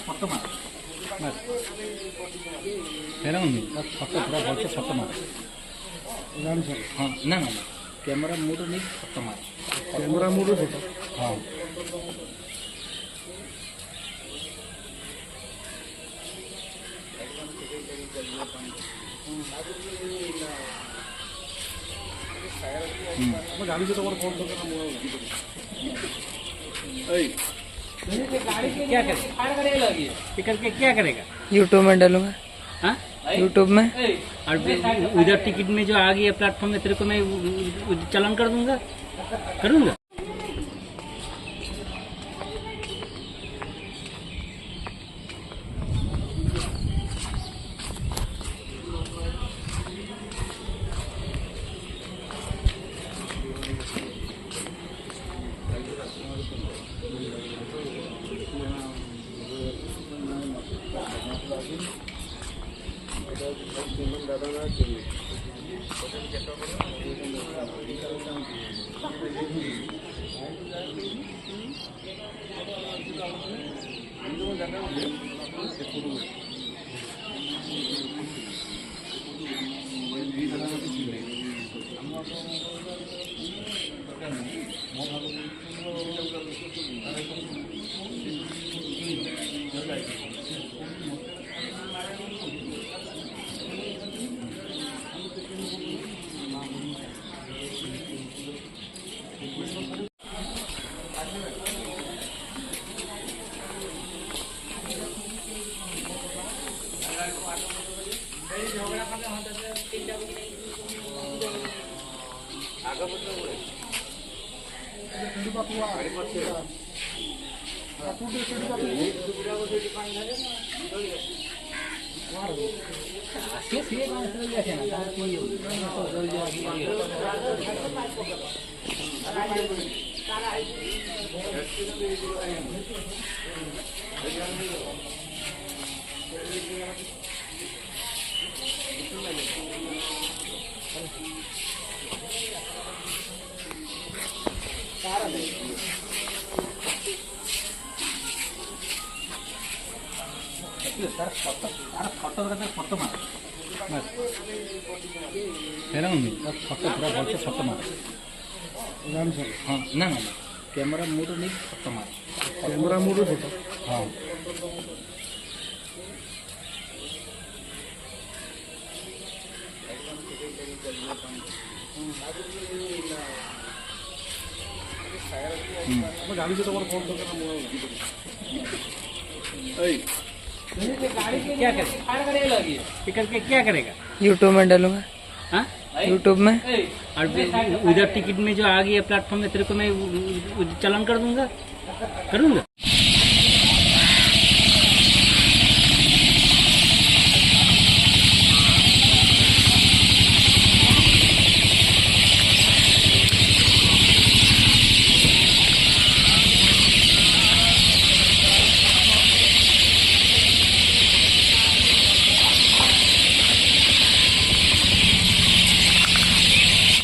Photo मार तेरा mummy photo पूरा भल से फोटो मार हाँ ना ना कैमरा मूड नहीं फोटो मार कैमरा मूड फोटो हाँ गाड़ी से तो फोन क्या करेगा करके क्या करेगा यूट्यूब में डालूंगा। हाँ यूट्यूब में और उधर टिकट में जो आ गई है प्लेटफॉर्म में तेरे को मैं चालान कर दूंगा करूंगा। फोटो मार तेरा मम्मी फोटो पूरा भल से फोटो मार हाँ ना ना कैमरा मूड नहीं फोटो मार कैमरा मूड फोटो हाँ गाड़ी से तो फोन क्या करेगा करके क्या करेगा यूट्यूब में डालूंगा। हाँ यूट्यूब में और उधर टिकट में जो आ गई है प्लेटफॉर्म में तेरे को मैं चालान कर दूंगा करूंगा।